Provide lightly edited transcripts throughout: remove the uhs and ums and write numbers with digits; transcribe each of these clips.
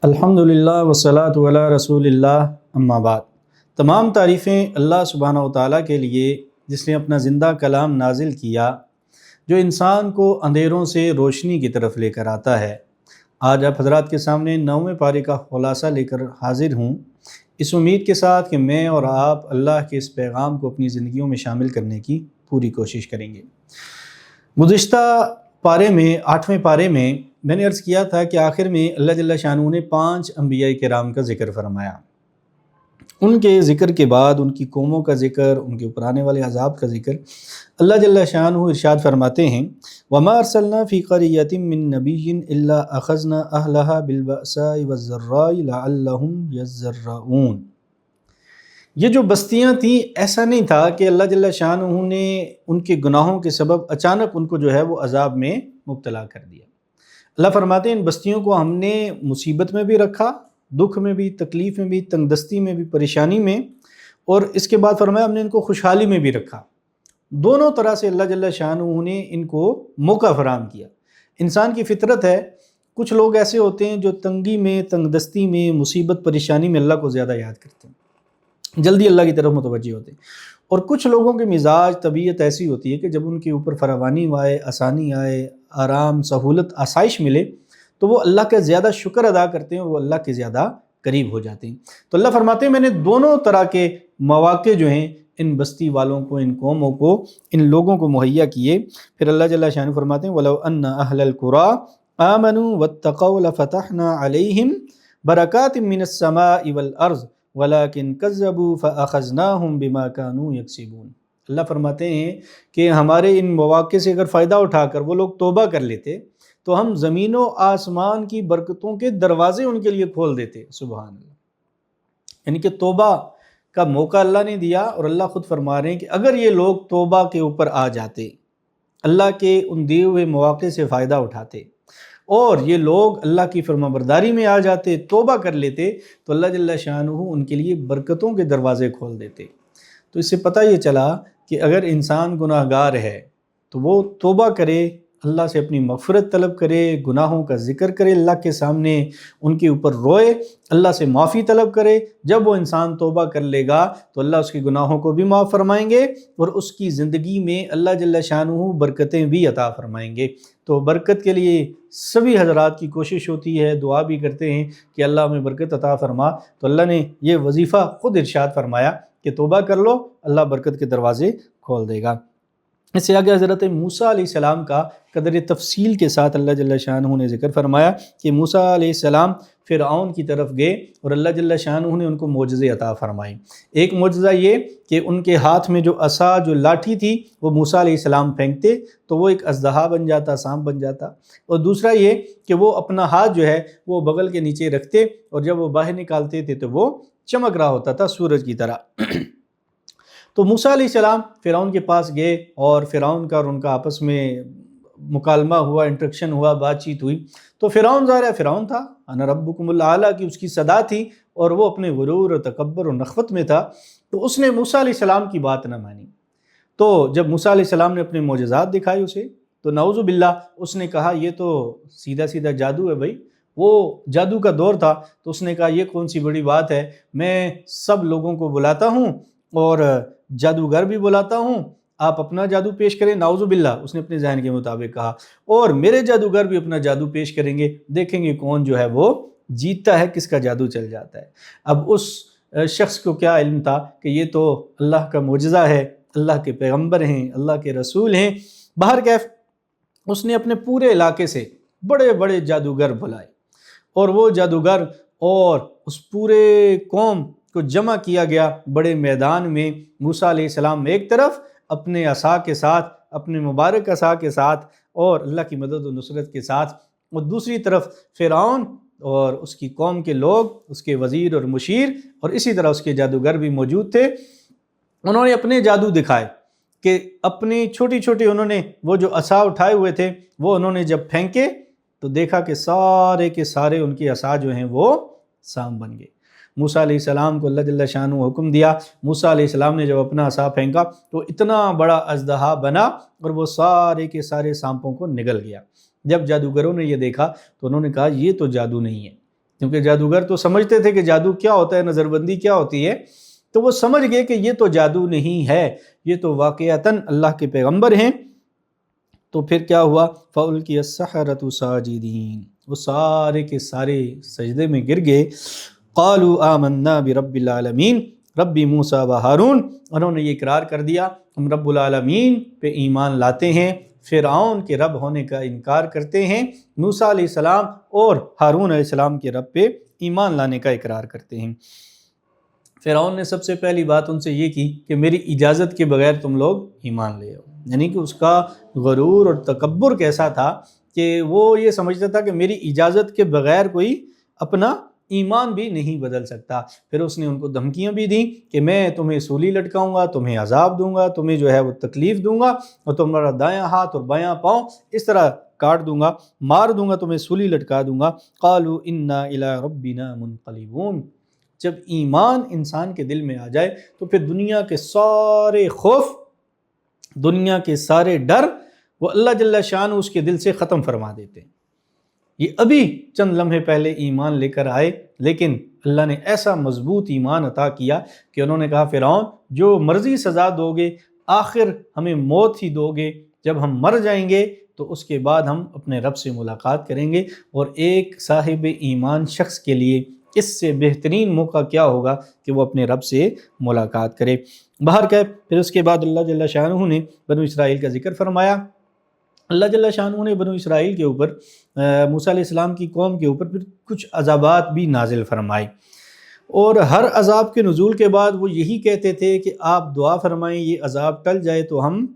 الحمدللہ والصلاۃ علی رسول اللہ، اما بعد۔ تمام تعریفیں اللہ سبحانہ و تعالیٰ کے لیے جس نے اپنا زندہ کلام نازل کیا، جو انسان کو اندھیروں سے روشنی کی طرف لے کر آتا ہے۔ آج آپ حضرات کے سامنے 9ویں پارے کا خلاصہ لے کر حاضر ہوں، اس امید کے ساتھ کہ میں اور آپ اللہ کے اس پیغام کو اپنی زندگیوں میں شامل کرنے کی پوری کوشش کریں گے۔ گزشتہ پارے میں 8ویں پارے میں نے عرض کیا تھا کہ آخر میں اللہ جل شانہ نے 5 انبیاء کرام کا ذکر فرمایا۔ ان کے ذکر کے بعد ان کی قوموں کا ذکر، ان کے اوپر آنے والے عذاب کا ذکر، اللہ جل شانہ ارشاد فرماتے ہیں وَمَا أَرْسَلْنَا فِي قَرْيَةٍ مِّن نَبِيٍّ إِلَّا أَخَذْنَا أَهْلَهَا بِالْبَأْسَاءِ وَالضَّرَّاءِ لَعَلَّهُمْ يَضَّرَّعُونَ۔ یہ جو بستیاں تھیں، ایسا نہیں تھا کہ اللہ جل شانہ نے ان کے گناہوں کے سبب اچانک ان کو جو ہے وہ عذاب میں مبتلا کر دیا۔ اللہ فرماتے ہیں ان بستیوں کو ہم نے مصیبت میں بھی رکھا، دکھ میں بھی، تکلیف میں بھی، تنگ دستی میں بھی، پریشانی میں، اور اس کے بعد فرمایا ہم نے ان کو خوشحالی میں بھی رکھا۔ دونوں طرح سے اللہ جل شانہ نے ان کو موقع فراہم کیا۔ انسان کی فطرت ہے، کچھ لوگ ایسے ہوتے ہیں جو تنگی میں، تنگ دستی میں، مصیبت پریشانی میں اللہ کو زیادہ یاد کرتے ہیں، جلدی اللہ کی طرف متوجہ ہوتے ہیں، اور کچھ لوگوں کے مزاج، طبیعت ایسی ہوتی ہے کہ جب ان کے اوپر فراوانی آئے، آسانی آئے، آرام، سہولت، آسائش ملے تو وہ اللہ کا زیادہ شکر ادا کرتے ہیں، وہ اللہ کے زیادہ قریب ہو جاتے ہیں۔ تو اللہ فرماتے ہیں میں نے دونوں طرح کے مواقع جو ہیں ان بستی والوں کو، ان قوموں کو، ان لوگوں کو مہیا کیے۔ پھر اللہ جل شانہ فرماتے ہیں وَلَوْ أَنَّ أَهْلَ الْقُرَىٰ آمَنُوا وَاتَّقَوْا لَفَتَحْنَا عَلَيْهِمْ بَرَكَاتٍ مِّنَ السَّمَاءِ وَالْأَرْضِ وَلَكِنْ كَذَّبُوا فَأَخَذْنَاهُمْ بِمَا كَانُوا يَكْسِبُونَ۔ اللہ فرماتے ہیں کہ ہمارے ان مواقع سے اگر فائدہ اٹھا کر وہ لوگ توبہ کر لیتے تو ہم زمین و آسمان کی برکتوں کے دروازے ان کے لیے کھول دیتے۔ سبحان اللہ، یعنی کہ توبہ کا موقع اللہ نے دیا، اور اللہ خود فرما رہے ہیں کہ اگر یہ لوگ توبہ کے اوپر آ جاتے، اللہ کے ان دیے ہوئے مواقع سے فائدہ اٹھاتے، اور یہ لوگ اللہ کی فرمانبرداری میں آ جاتے، توبہ کر لیتے، تو اللہ جل شانہ ان کے لیے برکتوں کے دروازے کھول دیتے۔ تو اس سے پتہ یہ چلا کہ اگر انسان گناہ گار ہے تو وہ توبہ کرے، اللہ سے اپنی مغفرت طلب کرے، گناہوں کا ذکر کرے، اللہ کے سامنے ان کے اوپر روئے، اللہ سے معافی طلب کرے۔ جب وہ انسان توبہ کر لے گا تو اللہ اس کے گناہوں کو بھی معاف فرمائیں گے، اور اس کی زندگی میں اللہ جل شانہ برکتیں بھی عطا فرمائیں گے۔ تو برکت کے لیے سبھی حضرات کی کوشش ہوتی ہے، دعا بھی کرتے ہیں کہ اللہ ہمیں برکت عطا فرما۔ تو اللہ نے یہ وظیفہ خود ارشاد فرمایا کہ توبہ کر لو، اللہ برکت کے دروازے کھول دے گا۔ اس سے آگے حضرت موسیٰ علیہ السلام کا قدر تفصیل کے ساتھ اللہ جل شانہ نے ذکر فرمایا کہ موسیٰ علیہ السلام فرعون کی طرف گئے اور اللہ جل شانہ نے ان کو معجزے عطا فرمائے۔ ایک معجزہ یہ کہ ان کے ہاتھ میں جو عصا، جو لاٹھی تھی، وہ موسیٰ علیہ السلام پھینکتے تو وہ ایک اژدہا بن جاتا، سانپ بن جاتا، اور دوسرا یہ کہ وہ اپنا ہاتھ جو ہے وہ بغل کے نیچے رکھتے، اور جب وہ باہر نکالتے تھے تو وہ چمک رہا ہوتا تھا سورج کی طرح۔ تو موسیٰ علیہ السلام فرعون کے پاس گئے، اور فرعون کا اور ان کا آپس میں مکالمہ ہوا، انٹریکشن ہوا، بات چیت ہوئی۔ تو فرعون ظاہر ہے فرعون تھا، انا ربکم الاعلیٰ کی اس کی صدا تھی، اور وہ اپنے غرور اور تکبر اور نخوت میں تھا، تو اس نے موسیٰ علیہ السلام کی بات نہ مانی۔ تو جب موسیٰ علیہ السلام نے اپنے معجزات دکھائے اسے، تو نعوذ باللہ اس نے کہا یہ تو سیدھا سیدھا جادو ہے بھائی، وہ جادو کا دور تھا۔ تو اس نے کہا یہ کون سی بڑی بات ہے، میں سب لوگوں کو بلاتا ہوں اور جادوگر بھی بلاتا ہوں، آپ اپنا جادو پیش کریں۔ نعوذ باللہ اس نے اپنے ذہن کے مطابق کہا، اور میرے جادوگر بھی اپنا جادو پیش کریں گے، دیکھیں گے کون جو ہے وہ جیتتا ہے، کس کا جادو چل جاتا ہے۔ اب اس شخص کو کیا علم تھا کہ یہ تو اللہ کا معجزہ ہے، اللہ کے پیغمبر ہیں، اللہ کے رسول ہیں۔ بہرکیف اس نے اپنے پورے علاقے سے بڑے بڑے جادوگر بلائے، اور وہ جادوگر اور اس پورے قوم کو جمع کیا گیا بڑے میدان میں۔ موسیٰ علیہ السلام ایک طرف اپنے عصا کے ساتھ، اپنے مبارک عصا کے ساتھ، اور اللہ کی مدد و نصرت کے ساتھ، اور دوسری طرف فرعون اور اس کی قوم کے لوگ، اس کے وزیر اور مشیر، اور اسی طرح اس کے جادوگر بھی موجود تھے۔ انہوں نے اپنے جادو دکھائے کہ اپنی چھوٹی چھوٹی انہوں نے وہ جو عصا اٹھائے ہوئے تھے وہ انہوں نے جب پھینکے تو دیکھا کہ سارے کے سارے ان کی عصا جو ہیں وہ سانپ بن گئے۔ موسیٰ علیہ السلام کو اللہ جل شانہ حکم دیا، موسیٰ علیہ السلام نے جب اپنا عصا پھینکا تو اتنا بڑا اژدہا بنا اور وہ سارے کے سارے سانپوں کو نگل گیا۔ جب جادوگروں نے یہ دیکھا تو انہوں نے کہا یہ تو جادو نہیں ہے، کیونکہ جادوگر تو سمجھتے تھے کہ جادو کیا ہوتا ہے، نظر بندی کیا ہوتی ہے، تو وہ سمجھ گئے کہ یہ تو جادو نہیں ہے، یہ تو واقعتاً اللہ کے پیغمبر ہیں۔ تو پھر کیا ہوا؟ فَأُلْقِيَ السَّحَرَةُ سَاجِدِينَ، وہ سارے کے سارے سجدے میں گر گئے۔ قَالُوا آمَنَّا بِرَبِّ الْعَالَمِينَ رب موسیٰ و ہارون، انہوں نے یہ اقرار کر دیا ہم رب العالمین پہ ایمان لاتے ہیں، فرعون کے رب ہونے کا انکار کرتے ہیں، موسیٰ علیہ السلام اور ہارون علیہ السلام کے رب پہ ایمان لانے کا اقرار کرتے ہیں۔ فرعون نے سب سے پہلی بات ان سے یہ کی کہ میری اجازت کے بغیر تم لوگ ایمان لے آؤ، یعنی کہ اس کا غرور اور تکبر کیسا تھا کہ وہ یہ سمجھتا تھا کہ میری اجازت کے بغیر کوئی اپنا ایمان بھی نہیں بدل سکتا۔ پھر اس نے ان کو دھمکیاں بھی دیں کہ میں تمہیں سولی لٹکاؤں گا، تمہیں عذاب دوں گا، تمہیں جو ہے وہ تکلیف دوں گا، اور تمہارا دایاں ہاتھ اور بایاں پاؤں اس طرح کاٹ دوں گا، مار دوں گا، تمہیں سولی لٹکا دوں گا۔ قالوا انا الی ربنا منقلبون، جب ایمان انسان کے دل میں آ جائے تو پھر دنیا کے سارے خوف، دنیا کے سارے ڈر وہ اللہ جل شانہ اس کے دل سے ختم فرما دیتے ہیں۔ یہ ابھی چند لمحے پہلے ایمان لے کر آئے، لیکن اللہ نے ایسا مضبوط ایمان عطا کیا کہ انہوں نے کہا فرعون جو مرضی سزا دو گے، آخر ہمیں موت ہی دو گے، جب ہم مر جائیں گے تو اس کے بعد ہم اپنے رب سے ملاقات کریں گے۔ اور ایک صاحب ایمان شخص کے لیے اس سے بہترین موقع کیا ہوگا کہ وہ اپنے رب سے ملاقات کرے۔ بہرکیف پھر اس کے بعد اللہ جل شانہ نے بنو اسرائیل کا ذکر فرمایا۔ اللہ جل شانہ نے بنو اسرائیل کے اوپر، موسیٰ علیہ السلام کی قوم کے اوپر پھر کچھ عذابات بھی نازل فرمائے، اور ہر عذاب کے نزول کے بعد وہ یہی کہتے تھے کہ آپ دعا فرمائیں یہ عذاب ٹل جائے تو ہم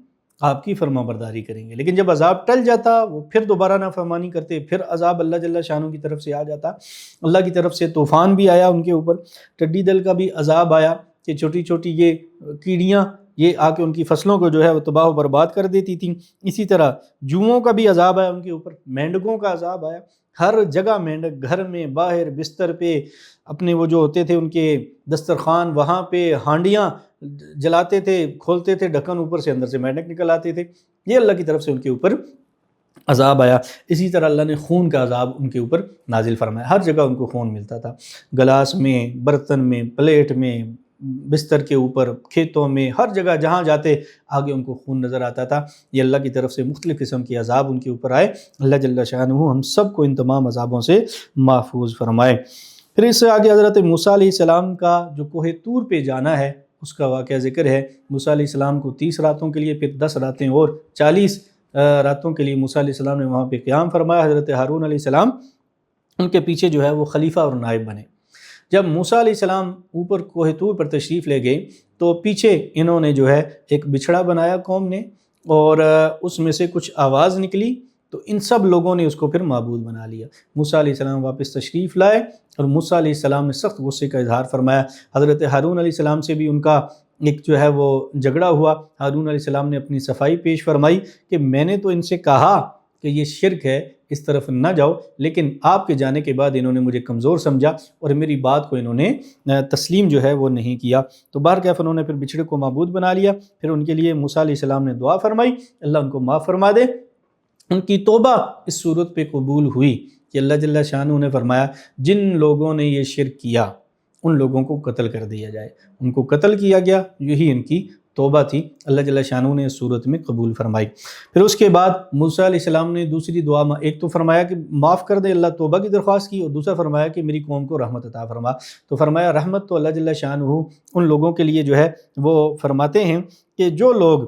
آپ کی فرما برداری کریں گے۔ لیکن جب عذاب ٹل جاتا وہ پھر دوبارہ نافرمانی کرتے، پھر عذاب اللہ جل شانہ کی طرف سے آ جاتا۔ اللہ کی طرف سے طوفان بھی آیا ان کے اوپر، ٹڈی دل کا بھی عذاب آیا کہ چھوٹی چھوٹی یہ کیڑیاں یہ آ کے ان کی فصلوں کو جو ہے وہ تباہ و برباد کر دیتی تھیں۔ اسی طرح جوؤں کا بھی عذاب آیا ان کے اوپر، مینڈکوں کا عذاب آیا، ہر جگہ مینڈک، گھر میں، باہر، بستر پہ، اپنے وہ جو ہوتے تھے ان کے دسترخوان وہاں پہ ہانڈیاں جلاتے تھے، کھولتے تھے ڈھکن، اوپر سے اندر سے مینڈک نکل آتے تھے۔ یہ اللہ کی طرف سے ان کے اوپر عذاب آیا۔ اسی طرح اللہ نے خون کا عذاب ان کے اوپر نازل فرمایا، ہر جگہ ان کو خون ملتا تھا، گلاس میں، برتن میں، پلیٹ میں، بستر کے اوپر، کھیتوں میں، ہر جگہ جہاں جاتے آگے ان کو خون نظر آتا تھا۔ یہ اللہ کی طرف سے مختلف قسم کے عذاب ان کے اوپر آئے۔ اللہ جل شانہ ہم سب کو ان تمام عذابوں سے محفوظ فرمائے۔ پھر اس سے آگے حضرت موسیٰ علیہ السلام کا جو کوہ طور پہ جانا ہے اس کا واقعہ ذکر ہے۔ موسیٰ علیہ السلام کو 30 راتوں کے لیے، پھر 10 راتیں اور 40 راتوں کے لیے موسیٰ علیہ السلام نے وہاں پہ قیام فرمایا۔ حضرت ہارون علیہ السلام ان کے پیچھے جو ہے وہ خلیفہ اور نائب بنے۔ جب موسیٰ علیہ السلام اوپر کوہ طور پر تشریف لے گئے تو پیچھے انہوں نے جو ہے ایک بچھڑا بنایا قوم نے، اور اس میں سے کچھ آواز نکلی تو ان سب لوگوں نے اس کو پھر معبود بنا لیا۔ موسیٰ علیہ السلام واپس تشریف لائے اور موسیٰ علیہ السلام نے سخت غصے کا اظہار فرمایا۔ حضرت ہارون علیہ السلام سے بھی ان کا ایک جو ہے وہ جھگڑا ہوا۔ ہارون علیہ السلام نے اپنی صفائی پیش فرمائی کہ میں نے تو ان سے کہا کہ یہ شرک ہے، اس طرف نہ جاؤ، لیکن آپ کے جانے کے بعد انہوں نے مجھے کمزور سمجھا اور میری بات کو انہوں نے تسلیم جو ہے وہ نہیں کیا۔ تو بہرکیف انہوں نے پھر بچھڑے کو معبود بنا لیا۔ پھر ان کے لیے موسیٰ علیہ السلام نے دعا فرمائی اللہ ان کو معاف فرما دے۔ ان کی توبہ اس صورت پہ قبول ہوئی کہ اللہ جل شانہ نے فرمایا جن لوگوں نے یہ شرک کیا ان لوگوں کو قتل کر دیا جائے، ان کو قتل کیا گیا، یہی ان کی توبہ تھی۔ اللہ جل شانہ نے اس صورت میں قبول فرمائی۔ پھر اس کے بعد موسیٰ علیہ السلام نے دوسری دعا، ایک تو فرمایا کہ معاف کر دے، اللہ توبہ کی درخواست کی، اور دوسرا فرمایا کہ میری قوم کو رحمت عطا فرما۔ تو فرمایا رحمت تو اللہ جل شانہ ان لوگوں کے لیے جو ہے وہ فرماتے ہیں کہ جو لوگ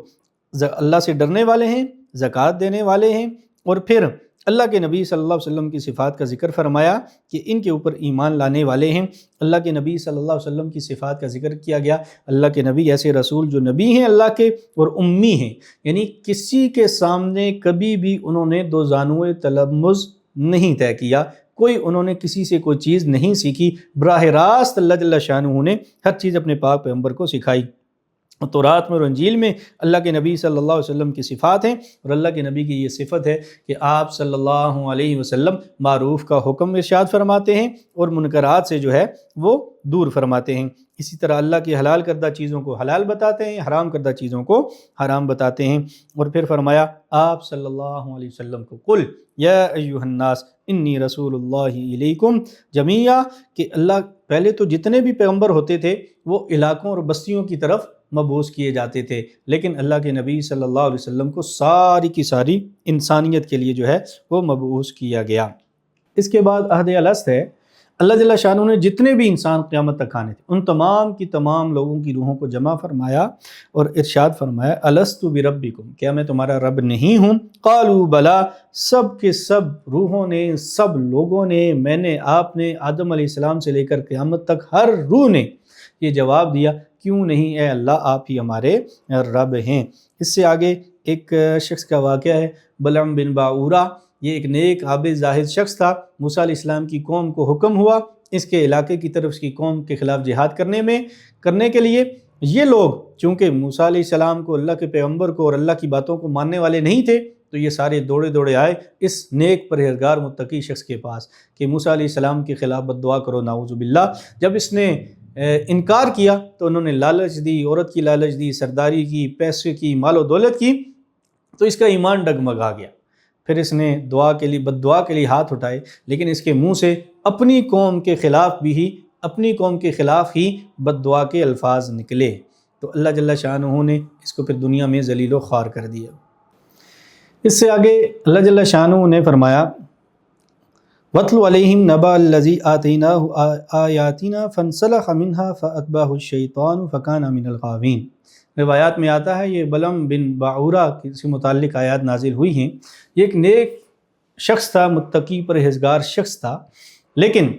اللہ سے ڈرنے والے ہیں، زکوٰۃ دینے والے ہیں، اور پھر اللہ کے نبی صلی اللہ علیہ وسلم کی صفات کا ذکر فرمایا کہ ان کے اوپر ایمان لانے والے ہیں۔ اللہ کے نبی صلی اللہ علیہ وسلم کی صفات کا ذکر کیا گیا۔ اللہ کے نبی ایسے رسول جو نبی ہیں اللہ کے اور امی ہیں، یعنی کسی کے سامنے کبھی بھی انہوں نے دو زانوئے تلمذ نہیں طے کیا، کوئی انہوں نے کسی سے کوئی چیز نہیں سیکھی، براہ راست اللہ جل شانہ نے ہر چیز اپنے پاک پیغمبر کو سکھائی۔ تورات میں اور انجیل میں اللہ کے نبی صلی اللہ علیہ وسلم کی صفات ہیں، اور اللہ کے نبی کی یہ صفت ہے کہ آپ صلی اللہ علیہ وسلم معروف کا حکم ارشاد فرماتے ہیں اور منکرات سے جو ہے وہ دور فرماتے ہیں۔ اسی طرح اللہ کی حلال کردہ چیزوں کو حلال بتاتے ہیں، حرام کردہ چیزوں کو حرام بتاتے ہیں۔ اور پھر فرمایا آپ صلی اللہ علیہ وسلم کو قل یا ایھا الناس انی رسول اللہ الیکم جمیعا، کہ اللہ پہلے تو جتنے بھی پیغمبر ہوتے تھے وہ علاقوں اور بستیوں کی طرف مبعوث کیے جاتے تھے، لیکن اللہ کے نبی صلی اللہ علیہ وسلم کو ساری کی ساری انسانیت کے لیے جو ہے وہ مبعوث کیا گیا۔ اس کے بعد عہد الست ہے، اللہ جل شانہ نے جتنے بھی انسان قیامت تک آنے تھے ان تمام کی تمام لوگوں کی روحوں کو جمع فرمایا اور ارشاد فرمایا الست بربکم، کیا میں تمہارا رب نہیں ہوں؟ قالوا بلا، سب کے سب روحوں نے، سب لوگوں نے، میں نے، آپ نے، آدم علیہ السلام سے لے کر قیامت تک ہر روح نے یہ جواب دیا کیوں نہیں اے اللہ آپ ہی ہمارے رب ہیں۔ اس سے آگے ایک شخص کا واقعہ ہے، بلعم بن باعورہ، یہ ایک نیک عابد زاہد شخص تھا۔ موسیٰ علیہ السلام کی قوم کو حکم ہوا اس کے علاقے کی طرف اس کی قوم کے خلاف جہاد کرنے کے لیے۔ یہ لوگ چونکہ موسیٰ علیہ السلام کو، اللہ کے پیغمبر کو اور اللہ کی باتوں کو ماننے والے نہیں تھے، تو یہ سارے دوڑے دوڑے آئے اس نیک پرہیزگار متقی شخص کے پاس کہ موسیٰ علیہ السلام کے خلاف بد دعا کرو نعوذ باللہ۔ جب اس نے انکار کیا تو انہوں نے لالچ دی، عورت کی لالچ دی، سرداری کی، پیسے کی، مال و دولت کی، تو اس کا ایمان ڈگمگا گیا۔ پھر اس نے دعا کے لیے، بد دعا کے لیے ہاتھ اٹھائے، لیکن اس کے منہ سے اپنی قوم کے خلاف ہی بد دعا کے الفاظ نکلے، تو اللہ جل شانہ نے اس کو پھر دنیا میں ذلیل و خوار کر دیا۔ اس سے آگے اللہ جل شانہ نے فرمایا وَاتْلُ عَلَيْهِمْ نَبَأَ الَّذِي آتَيْنَاهُ آيَاتِنَا فَانْسَلَخَ مِنْهَا فَأَتْبَعَهُ الشَّيْطَانُ فَكَانَ مِنَ الْغَاوِينَ۔ روایات میں آتا ہے یہ بلعم بن باعورہ سے متعلق آیات نازل ہوئی ہیں۔ یہ ایک نیک شخص تھا، متقی پرہیزگار شخص تھا، لیکن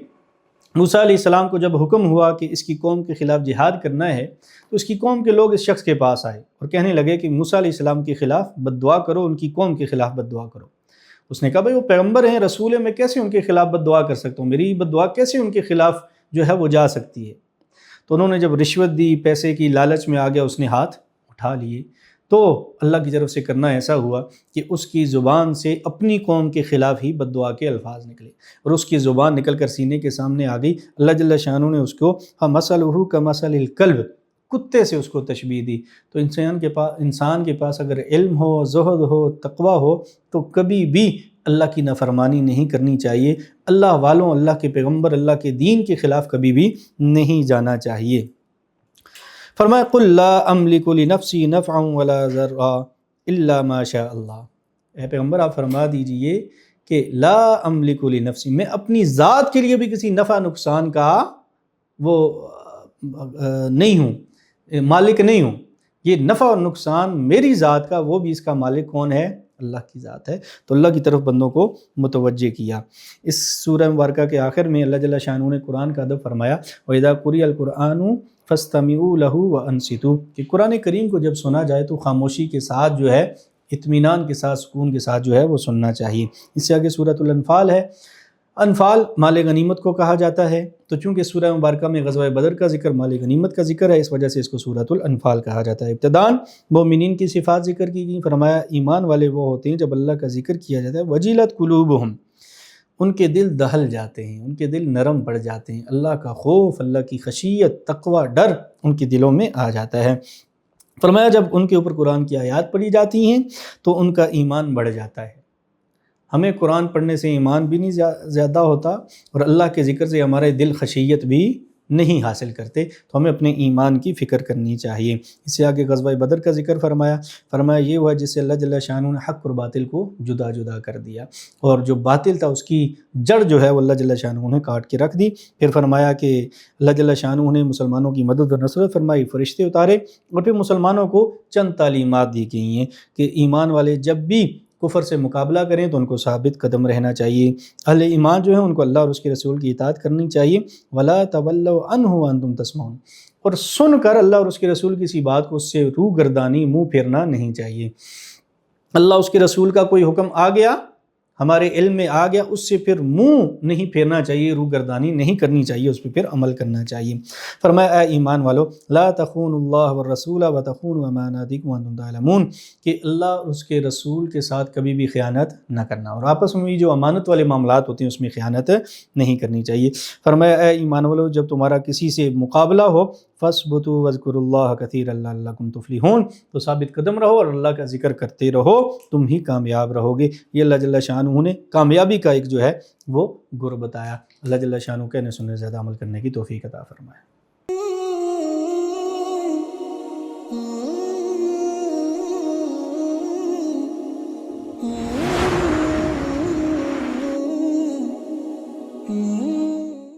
موسیٰ علیہ السلام کو جب حکم ہوا کہ اس کی قوم کے خلاف جہاد کرنا ہے تو اس کی قوم کے لوگ اس شخص کے پاس آئے اور کہنے لگے کہ موسیٰ علیہ السلام کے خلاف بد دعا کرو، ان کی قوم کے خلاف بد دعا کرو۔ اس نے کہا بھئی وہ پیغمبر ہیں، رسول ہیں، میں کیسے ان کے خلاف بد دعا کر سکتا ہوں؟ میری بد دعا کیسے ان کے خلاف جو ہے وہ جا سکتی ہے؟ تو انہوں نے جب رشوت دی، پیسے کی لالچ میں آ گیا، اس نے ہاتھ اٹھا لیے، تو اللہ کی طرف سے کرنا ایسا ہوا کہ اس کی زبان سے اپنی قوم کے خلاف ہی بد دعا کے الفاظ نکلے اور اس کی زبان نکل کر سینے کے سامنے آ گئی۔ اللہ جل شانہ نے اس کو فَمَثَلُهُ كَمَثَلِ الْكَلْبِ، کتے سے اس کو تشبیہ دی۔ تو انسان کے پاس اگر علم ہو، زہد ہو، تقوی ہو، تو کبھی بھی اللہ کی نافرمانی نہیں کرنی چاہیے، اللہ والوں، اللہ کے پیغمبر، اللہ کے دین کے خلاف کبھی بھی نہیں جانا چاہیے۔ فرمایا قُلْ لَا أَمْلِكُ لِنَفْسِي نَفْعًا وَلَا ضَرًّا إِلَّا مَا شَاءَ اللَّهُ، اے پیغمبر آپ فرما دیجئے کہ لا املک لنفسی، میں اپنی ذات کے لیے بھی کسی نفع نقصان کا وہ نہیں ہوں، مالک نہیں ہوں۔ یہ نفع اور نقصان میری ذات کا، وہ بھی اس کا مالک کون ہے؟ اللہ کی ذات ہے۔ تو اللہ کی طرف بندوں کو متوجہ کیا۔ اس سورہ مبارکہ کے آخر میں اللہ جل شانہ نے قرآن کا ادب فرمایا وَإِذَا قُرِئَ الْقُرْآنُ فَاسْتَمِعُوا لَهُ وَأَنصِتُوا، کہ قرآن کریم کو جب سنا جائے تو خاموشی کے ساتھ جو ہے، اطمینان کے ساتھ، سکون کے ساتھ جو ہے وہ سننا چاہیے۔ اس سے آگے سورۃ الانفال ہے۔ انفال مال غنیمت کو کہا جاتا ہے، تو چونکہ سورہ مبارکہ میں غزوہ بدر کا ذکر، مال غنیمت کا ذکر ہے، اس وجہ سے اس کو سورۃ الانفال کہا جاتا ہے۔ ابتداً مومنین کی صفات ذکر کی گئی، فرمایا ایمان والے وہ ہوتے ہیں جب اللہ کا ذکر کیا جاتا ہے وجلت قلوبہم، ان کے دل دہل جاتے ہیں، ان کے دل نرم پڑ جاتے ہیں، اللہ کا خوف، اللہ کی خشیت، تقوی، ڈر ان کے دلوں میں آ جاتا ہے۔ فرمایا جب ان کے اوپر قرآن کی آیات پڑھی جاتی ہیں تو ان کا ایمان بڑھ جاتا ہے۔ ہمیں قرآن پڑھنے سے ایمان بھی نہیں زیادہ ہوتا اور اللہ کے ذکر سے ہمارے دل خشیت بھی نہیں حاصل کرتے، تو ہمیں اپنے ایمان کی فکر کرنی چاہیے۔ اس سے آگے غزوہ بدر کا ذکر فرمایا یہ ہوا جس سے اللہ جل شانہ نے حق اور باطل کو جدا جدا کر دیا، اور جو باطل تھا اس کی جڑ جو ہے وہ اللہ جل شانہ نے کاٹ کے رکھ دی۔ پھر فرمایا کہ اللہ جل شانہ نے مسلمانوں کی مدد و نصرت فرمائی، فرشتے اتارے، اور پھر مسلمانوں کو چند تعلیمات دی گئی ہیں کہ ایمان والے جب بھی کفر سے مقابلہ کریں تو ان کو ثابت قدم رہنا چاہیے، اہل ایمان جو ہیں ان کو اللہ اور اس کے رسول کی اطاعت کرنی چاہیے، وَلَا تَوَلَّوْا عَنْهُ وَأَنْتُمْ تَسْمَعُونَ، اور سن کر اللہ اور اس کے رسول کسی بات کو اس سے روح گردانی، منہ پھیرنا نہیں چاہیے۔ اللہ اس کے رسول کا کوئی حکم آ گیا، ہمارے علم میں آ گیا اس سے پھر منہ نہیں پھیرنا چاہیے، روگردانی نہیں کرنی چاہیے، اس پہ پھر عمل کرنا چاہیے۔ فرمایا اے ایمان والو لا تخونوا اللہ والرسول وتخونوا اماناتکم وانتم تعلمون، کہ اللہ اور اس کے رسول کے ساتھ کبھی بھی خیانت نہ کرنا، اور آپس میں بھی جو امانت والے معاملات ہوتے ہیں اس میں خیانت نہیں کرنی چاہیے۔ فرمایا اے ایمان والو جب تمہارا کسی سے مقابلہ ہو فاثبتوا واذکروا اللہ کثیرا لعلکم تفلحون، تو ثابت قدم رہو اور اللہ کا ذکر کرتے رہو، تم ہی کامیاب رہو گے۔ یہ اللہ جل شانہ نے کامیابی کا ایک جو ہے وہ گر بتایا۔ اللہ جل شانہ کہنے سننے زیادہ عمل کرنے کی توفیق عطا فرمائے۔